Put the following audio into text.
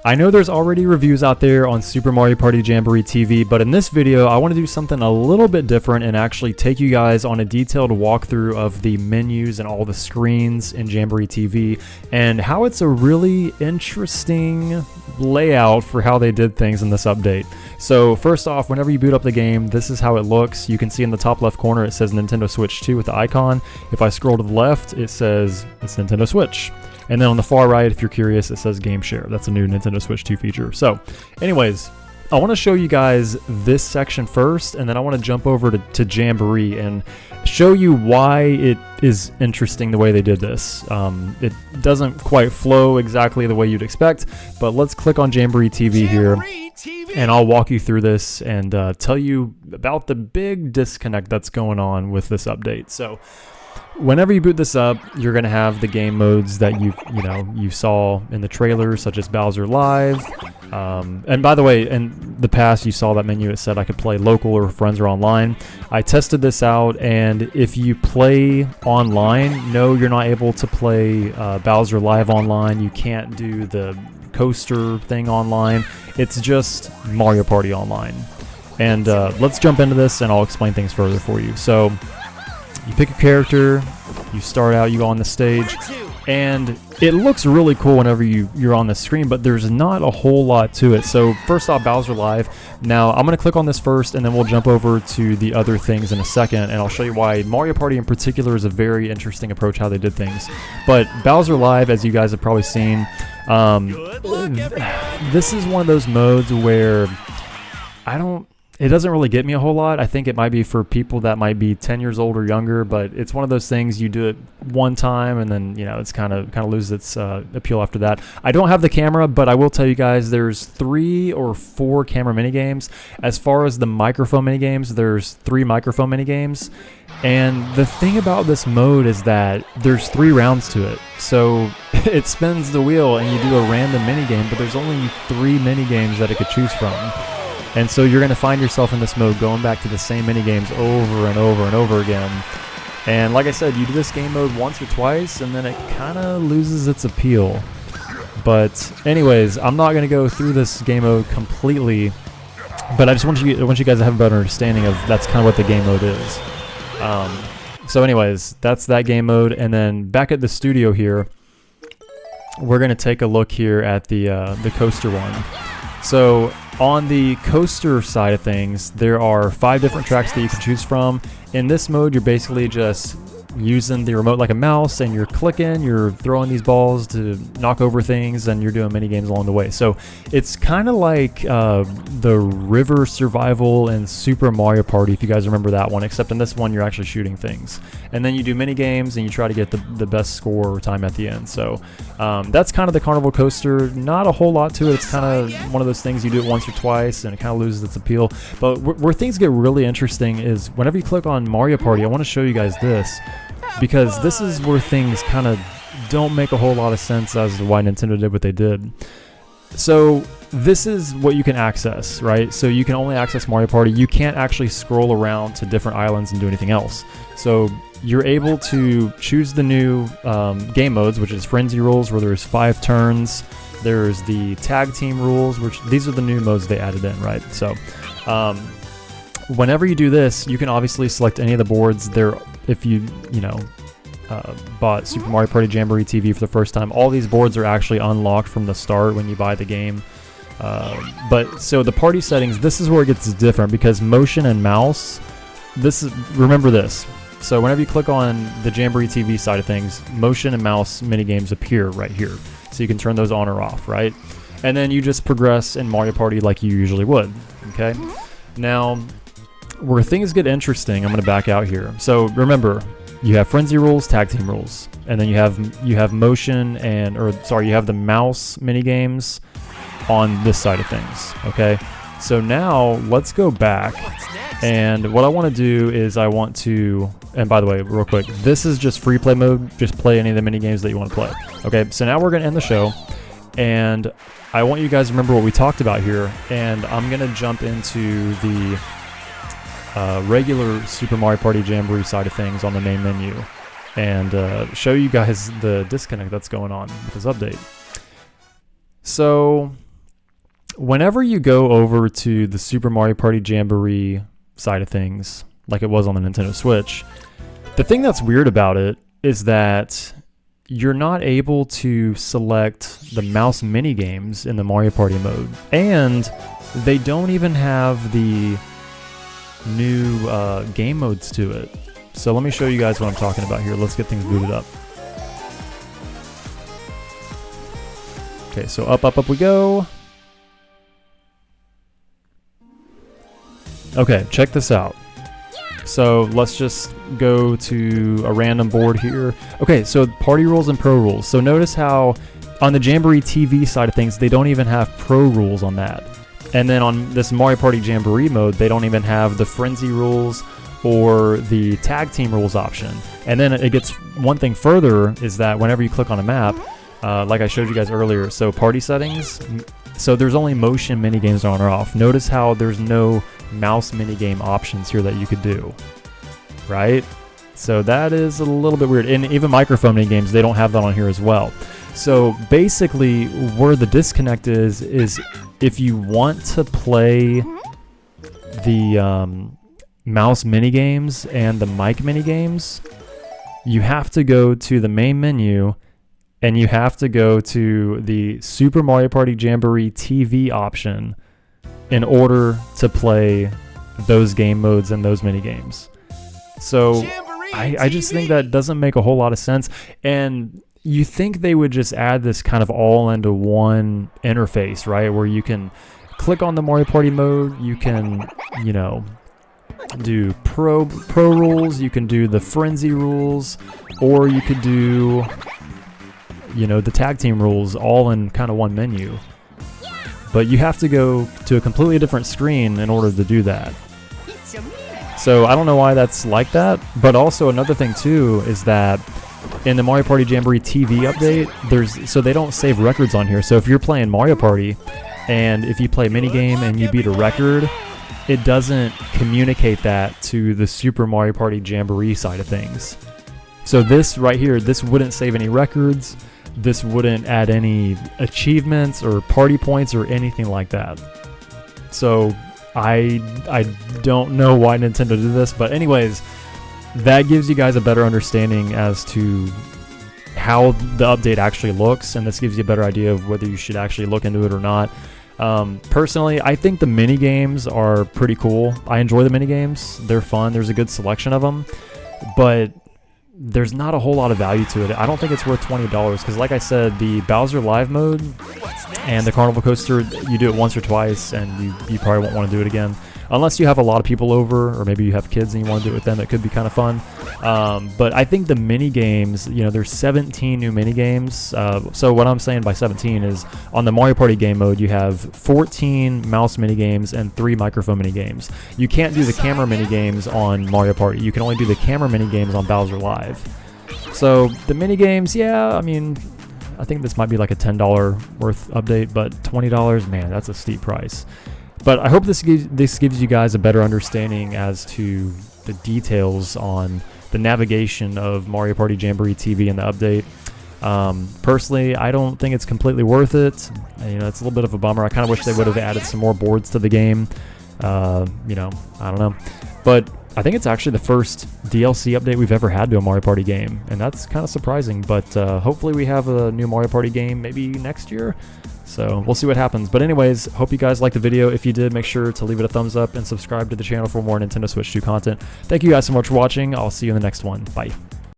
I know there's already reviews out there on Super Mario Party Jamboree TV, but in this video, I want to do something a little bit different and actually take you guys on a detailed walkthrough of the menus and all the screens in Jamboree TV and how it's a really interesting layout for how they did things in this update. So first off, whenever you boot up the game, this is how it looks. You can see in the top left corner, it says Nintendo Switch 2 with the icon. If I scroll to the left, it says it's Nintendo Switch. And then on the far right, if you're curious, it says Game Share. That's a new Nintendo Switch 2 feature. So anyways, I want to show you guys this section first, and then I want to jump over to Jamboree and show you why it is interesting the way they did this. It doesn't quite flow exactly the way you'd expect, but let's click on Jamboree TV here, and I'll walk you through this and tell you about the big disconnect that's going on with this update. So whenever you boot this up, you're going to have the game modes that you saw in the trailer, such as Bowser Live. And by the way, in the past, you saw that menu. It said I could play local or friends or online. I tested this out, and if you play online, no, you're not able to play Bowser Live online. You can't do the coaster thing online. It's just Mario Party online. And let's jump into this, and I'll explain things further for you. So you pick a character, you start out, you go on the stage, and it looks really cool whenever you're on the screen, but there's not a whole lot to it. So first off, Bowser Live. Now I'm going to click on this first, and then we'll jump over to the other things in a second, and I'll show you why Mario Party in particular is a very interesting approach how they did things. But Bowser Live, as you guys have probably seen, this is one of those modes where it doesn't really get me a whole lot. I think it might be for people that might be 10 years old or younger, but it's one of those things you do it one time and then, it's kind of loses its appeal after that. I don't have the camera, but I will tell you guys there's 3 or 4 camera minigames. As far as the microphone minigames, there's 3 microphone minigames. And the thing about this mode is that there's 3 rounds to it. So it spins the wheel and you do a random minigame, but there's only 3 minigames that it could choose from. And so you're going to find yourself in this mode going back to the same minigames over and over and over again. And like I said, you do this game mode once or twice, and then it kind of loses its appeal. But anyways, I'm not going to go through this game mode completely, but I want you guys to have a better understanding of that's kind of what the game mode is. So anyways, that's that game mode. And then back at the studio here, we're going to take a look here at the coaster one. So on the coaster side of things, there are 5 different tracks that you can choose from. In this mode, you're basically just using the remote like a mouse, and you're clicking, you're throwing these balls to knock over things, and you're doing mini games along the way. So it's kind of like the river survival in Super Mario Party, if you guys remember that one, except in this one you're actually shooting things, and then you do mini games and you try to get the best score or time at the end. So that's kind of the Carnival Coaster. Not a whole lot to it. It's kind of one of those things you do it once or twice and it kind of loses its appeal. But where things get really interesting is whenever you click on Mario Party. I want to show you guys this, because this is where things kind of don't make a whole lot of sense as to why Nintendo did what they did. So this is what you can access, right? So you can only access Mario Party. You can't actually scroll around to different islands and do anything else. So you're able to choose the new game modes, which is Frenzy Rules, where there's 5 turns. There's the Tag Team Rules, which these are the new modes they added in, right? So whenever you do this, you can obviously select any of the boards there. If you bought Super Mario Party Jamboree TV for the first time, all these boards are actually unlocked from the start when you buy the game. But so the party settings, this is where it gets different, because motion and mouse, remember this. So whenever you click on the Jamboree TV side of things, motion and mouse minigames appear right here. So you can turn those on or off, right? And then you just progress in Mario Party like you usually would, okay? Now, where things get interesting, I'm going to back out here. So remember, you have Frenzy Rules, Tag Team Rules, and then you have motion you have the mouse mini games on this side of things. Okay, so now let's go back, and what I want to do is and by the way, real quick, this is just free play mode. Just play any of the mini games that you want to play. Okay, so now we're going to end the show, and I want you guys to remember what we talked about here, and I'm going to jump into the regular Super Mario Party Jamboree side of things on the main menu and show you guys the disconnect that's going on with this update. So whenever you go over to the Super Mario Party Jamboree side of things, like it was on the Nintendo Switch, the thing that's weird about it is that you're not able to select the mouse mini games in the Mario Party mode, and they don't even have the new game modes to it. So let me show you guys what I'm talking about here. Let's get things booted up. Okay, so up we go. Okay, check this out. So let's just go to a random board here. Okay, so party rules and pro rules. So notice how on the Jamboree TV side of things, they don't even have pro rules on that. And then on this Mario Party Jamboree mode, they don't even have the frenzy rules or the tag team rules option. And then it gets one thing further is that whenever you click on a map, like I showed you guys earlier, so party settings, so there's only motion minigames on or off. Notice how there's no mouse minigame options here that you could do, right? So that is a little bit weird. And even microphone minigames, they don't have that on here as well. So basically where the disconnect is if you want to play the mouse minigames and the mic minigames, you have to go to the main menu and you have to go to the Super Mario Party Jamboree TV option in order to play those game modes and those mini games. So I just think that doesn't make a whole lot of sense. And you think they would just add this kind of all into one interface, right? Where you can click on the Mario Party mode, you can, you know, do pro rules, you can do the frenzy rules, or you could do, you know, the tag team rules all in kind of one menu. But you have to go to a completely different screen in order to do that. So I don't know why that's like that. But also another thing too is that in the Mario Party Jamboree TV update, so they don't save records on here. So if you're playing Mario Party and if you play a minigame and you beat a record, it doesn't communicate that to the Super Mario Party Jamboree side of things. So this right here, this wouldn't save any records. This wouldn't add any achievements or party points or anything like that. So I don't know why Nintendo did this, but anyways, that gives you guys a better understanding as to how the update actually looks, and this gives you a better idea of whether you should actually look into it or not. Personally, I think the mini games are pretty cool. I enjoy the mini games. They're fun. There's a good selection of them, but there's not a whole lot of value to it. I don't think it's worth $20 because, like I said, the Bowser Live mode and the Carnival Coaster, you do it once or twice and you probably won't want to do it again. Unless you have a lot of people over, or maybe you have kids and you want to do it with them, it could be kind of fun. But I think the mini games, you know, there's 17 new mini games. So what I'm saying by 17 is on the Mario Party game mode, you have 14 mouse mini games and 3 microphone mini games. You can't do the camera mini games on Mario Party. You can only do the camera mini games on Bowser Live. So the mini games, yeah, I mean, I think this might be like a $10 worth update, but $20, man, that's a steep price. But I hope this gives you guys a better understanding as to the details on the navigation of Mario Party Jamboree TV and the update. Personally, I don't think it's completely worth it. You know, it's a little bit of a bummer. I kind of wish they would have added some more boards to the game. You know, I don't know. But I think it's actually the first DLC update we've ever had to a Mario Party game, and that's kind of surprising. But hopefully we have a new Mario Party game maybe next year. So we'll see what happens. But anyways, hope you guys liked the video. If you did, make sure to leave it a thumbs up and subscribe to the channel for more Nintendo Switch 2 content. Thank you guys so much for watching. I'll see you in the next one. Bye.